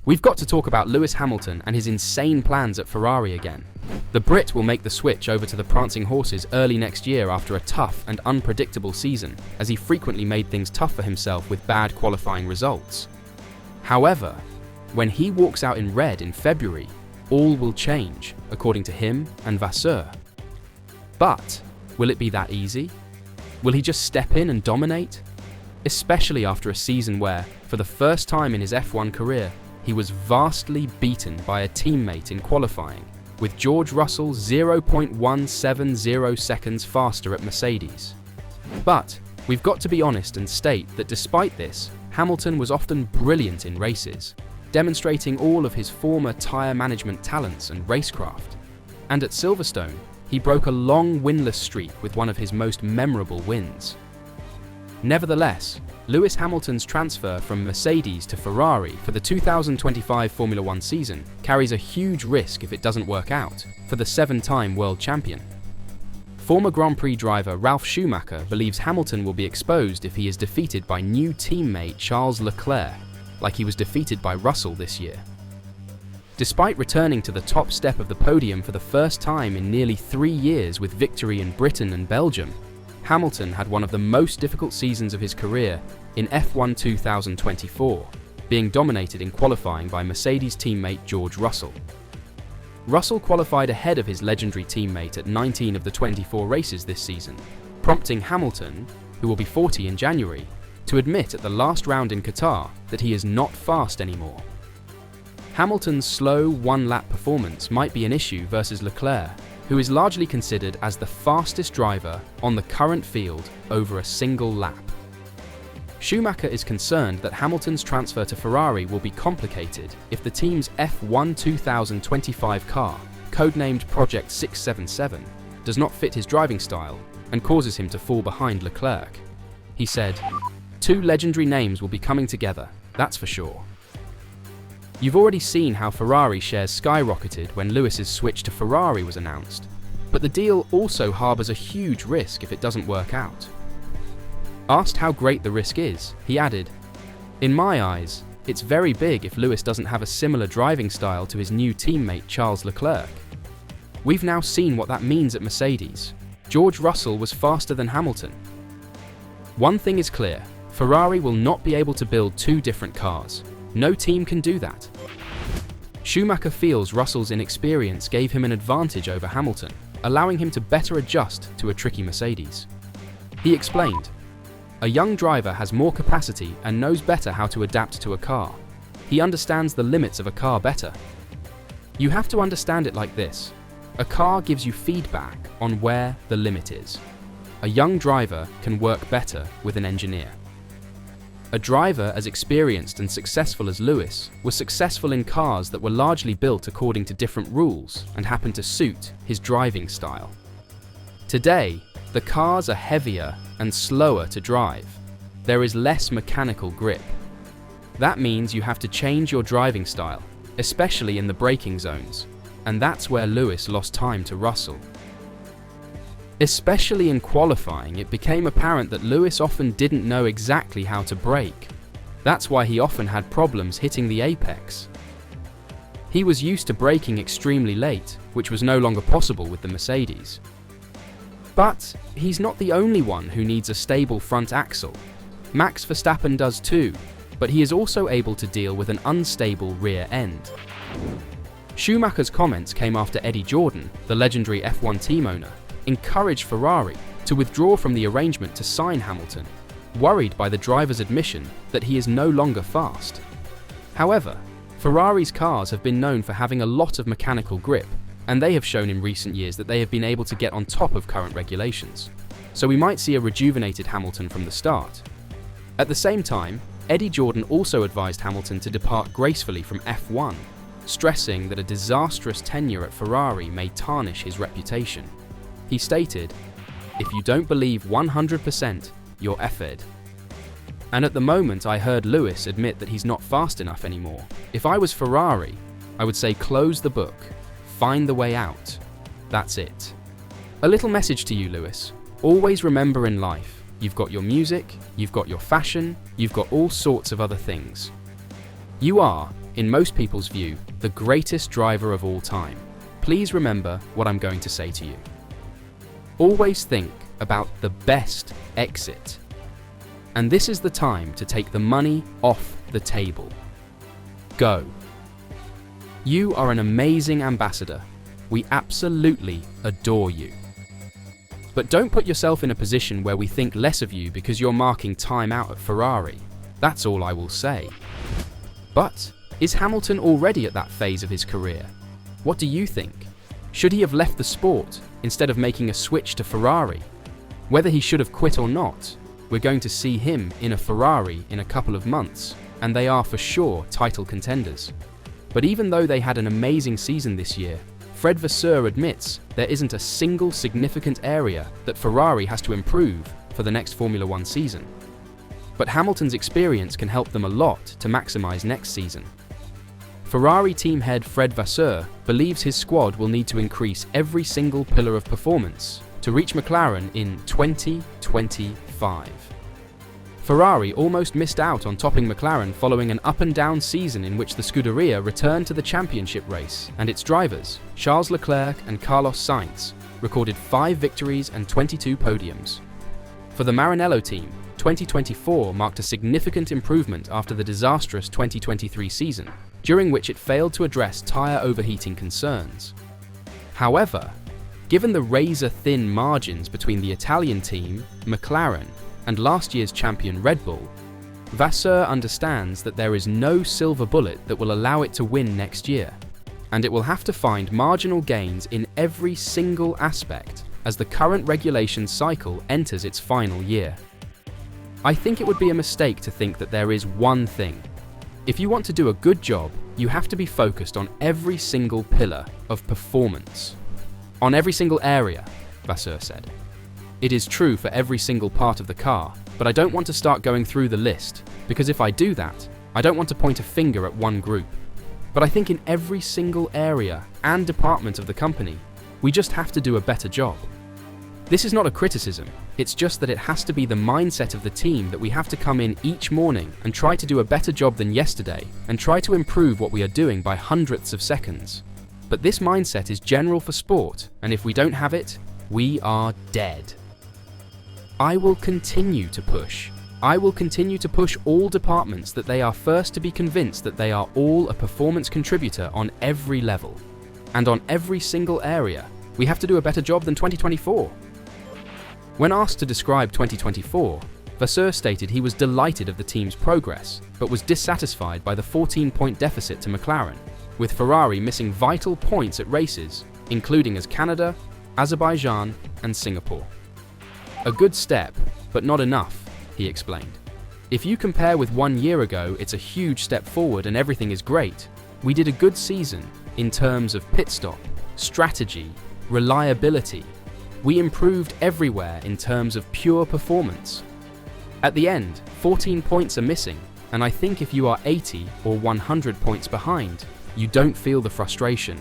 We've got to talk about Lewis Hamilton and his insane plans at Ferrari again. The Brit will make the switch over to the Prancing Horses early next year after a tough and unpredictable season, as he frequently made things tough for himself with bad qualifying results. However, when he walks out in red in February, all will change, according to him and Vasseur. But will it be that easy? Will he just step in and dominate? Especially after a season where, for the first time in his F1 career, he was vastly beaten by a teammate in qualifying, with George Russell 0.170 seconds faster at Mercedes. But we've got to be honest and state that despite this, Hamilton was often brilliant in races, demonstrating all of his former tyre management talents and racecraft. And at Silverstone, he broke a long winless streak with one of his most memorable wins. Nevertheless, Lewis Hamilton's transfer from Mercedes to Ferrari for the 2025 Formula One season carries a huge risk if it doesn't work out for the seven-time world champion. Former Grand Prix driver Ralf Schumacher believes Hamilton will be exposed if he is defeated by new teammate Charles Leclerc, like he was defeated by Russell this year. Despite returning to the top step of the podium for the first time in nearly 3 years with victory in Britain and Belgium, Hamilton had one of the most difficult seasons of his career in F1 2024, being dominated in qualifying by Mercedes teammate George Russell. Russell qualified ahead of his legendary teammate at 19 of the 24 races this season, prompting Hamilton, who will be 40 in January, to admit at the last round in Qatar that he is not fast anymore. Hamilton's slow one-lap performance might be an issue versus Leclerc, who is largely considered as the fastest driver on the current field over a single lap. Schumacher is concerned that Hamilton's transfer to Ferrari will be complicated if the team's F1 2025 car, codenamed Project 677, does not fit his driving style and causes him to fall behind Leclerc. He said, "Two legendary names will be coming together, that's for sure." You've already seen how Ferrari shares skyrocketed when Lewis's switch to Ferrari was announced, but the deal also harbours a huge risk if it doesn't work out. Asked how great the risk is, he added, "In my eyes, it's very big if Lewis doesn't have a similar driving style to his new teammate Charles Leclerc. We've now seen what that means at Mercedes. George Russell was faster than Hamilton. One thing is clear, Ferrari will not be able to build two different cars. No team can do that." Schumacher feels Russell's inexperience gave him an advantage over Hamilton, allowing him to better adjust to a tricky Mercedes. He explained, "A young driver has more capacity and knows better how to adapt to a car. He understands the limits of a car better. You have to understand it like this. A car gives you feedback on where the limit is. A young driver can work better with an engineer." A driver as experienced and successful as Lewis was successful in cars that were largely built according to different rules and happened to suit his driving style. Today, the cars are heavier and slower to drive. There is less mechanical grip. That means you have to change your driving style, especially in the braking zones, and that's where Lewis lost time to Russell. Especially in qualifying, it became apparent that Lewis often didn't know exactly how to brake. That's why he often had problems hitting the apex. He was used to braking extremely late, which was no longer possible with the Mercedes. But he's not the only one who needs a stable front axle. Max Verstappen does too, but he is also able to deal with an unstable rear end. Schumacher's comments came after Eddie Jordan, the legendary F1 team owner, encouraged Ferrari to withdraw from the arrangement to sign Hamilton, worried by the driver's admission that he is no longer fast. However, Ferrari's cars have been known for having a lot of mechanical grip, and they have shown in recent years that they have been able to get on top of current regulations. So we might see a rejuvenated Hamilton from the start. At the same time, Eddie Jordan also advised Hamilton to depart gracefully from F1, stressing that a disastrous tenure at Ferrari may tarnish his reputation. He stated, "If you don't believe 100%, you're effed." And at the moment I heard Lewis admit that he's not fast enough anymore. If I was Ferrari, I would say close the book, find the way out. That's it. A little message to you, Lewis. Always remember in life, you've got your music, you've got your fashion, you've got all sorts of other things. You are, in most people's view, the greatest driver of all time, please remember what I'm going to say to you. Always think about the best exit. And this is the time to take the money off the table. Go. You are an amazing ambassador. We absolutely adore you. But don't put yourself in a position where we think less of you because you're marking time out at Ferrari. That's all I will say. But is Hamilton already at that phase of his career? What do you think? Should he have left the sport instead of making a switch to Ferrari? Whether he should have quit or not, we're going to see him in a Ferrari in a couple of months, and they are for sure title contenders. But even though they had an amazing season this year, Fred Vasseur admits there isn't a single significant area that Ferrari has to improve for the next Formula One season. But Hamilton's experience can help them a lot to maximise next season. Ferrari team head Fred Vasseur believes his squad will need to increase every single pillar of performance to reach McLaren in 2025. Ferrari almost missed out on topping McLaren following an up-and-down season in which the Scuderia returned to the championship race, and its drivers, Charles Leclerc and Carlos Sainz, recorded 5 victories and 22 podiums. For the Maranello team, 2024 marked a significant improvement after the disastrous 2023 season, during which it failed to address tyre overheating concerns. However, given the razor-thin margins between the Italian team, McLaren, and last year's champion Red Bull, Vasseur understands that there is no silver bullet that will allow it to win next year, and it will have to find marginal gains in every single aspect as the current regulation cycle enters its final year. I think it would be a mistake to think that there is one thing. If you want to do a good job, you have to be focused on every single pillar of performance. On every single area, Vasseur said. It is true for every single part of the car, but I don't want to start going through the list, because if I do that, I don't want to point a finger at one group. But I think in every single area and department of the company, we just have to do a better job. This is not a criticism, it's just that it has to be the mindset of the team that we have to come in each morning and try to do a better job than yesterday and try to improve what we are doing by hundredths of seconds. But this mindset is general for sport, and if we don't have it, we are dead. I will continue to push. I will continue to push all departments that they are first to be convinced that they are all a performance contributor on every level. And on every single area, we have to do a better job than 2024. When asked to describe 2024, Vasseur stated he was delighted of the team's progress, but was dissatisfied by the 14-point deficit to McLaren, with Ferrari missing vital points at races, including as Canada, Azerbaijan, and Singapore. A good step, but not enough, he explained. If you compare with 1 year ago, it's a huge step forward and everything is great. We did a good season in terms of pit stop, strategy, reliability. We improved everywhere in terms of pure performance. At the end, 14 points are missing, and I think if you are 80 or 100 points behind, you don't feel the frustration.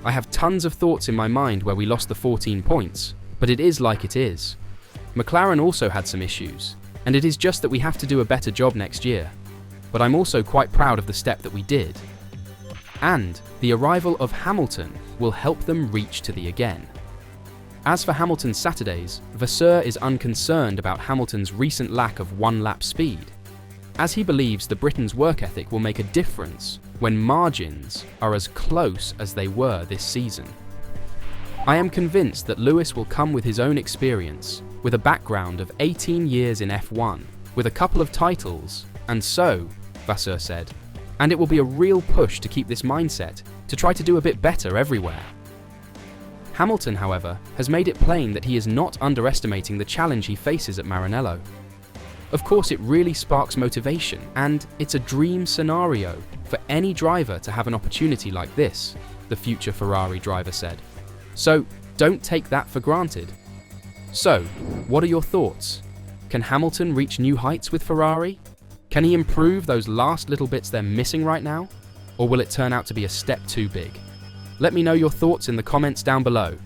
I have tons of thoughts in my mind where we lost the 14 points, but it is like it is. McLaren also had some issues, and it is just that we have to do a better job next year. But I'm also quite proud of the step that we did. And the arrival of Hamilton will help them reach to the again. As for Hamilton's Saturdays, Vasseur is unconcerned about Hamilton's recent lack of one-lap speed, as he believes the Briton's work ethic will make a difference when margins are as close as they were this season. I am convinced that Lewis will come with his own experience, with a background of 18 years in F1, with a couple of titles, and so, Vasseur said, and it will be a real push to keep this mindset, to try to do a bit better everywhere. Hamilton, however, has made it plain that he is not underestimating the challenge he faces at Maranello. Of course, it really sparks motivation, and it's a dream scenario for any driver to have an opportunity like this, the future Ferrari driver said. So, don't take that for granted. So, what are your thoughts? Can Hamilton reach new heights with Ferrari? Can he improve those last little bits they're missing right now? Or will it turn out to be a step too big? Let me know your thoughts in the comments down below.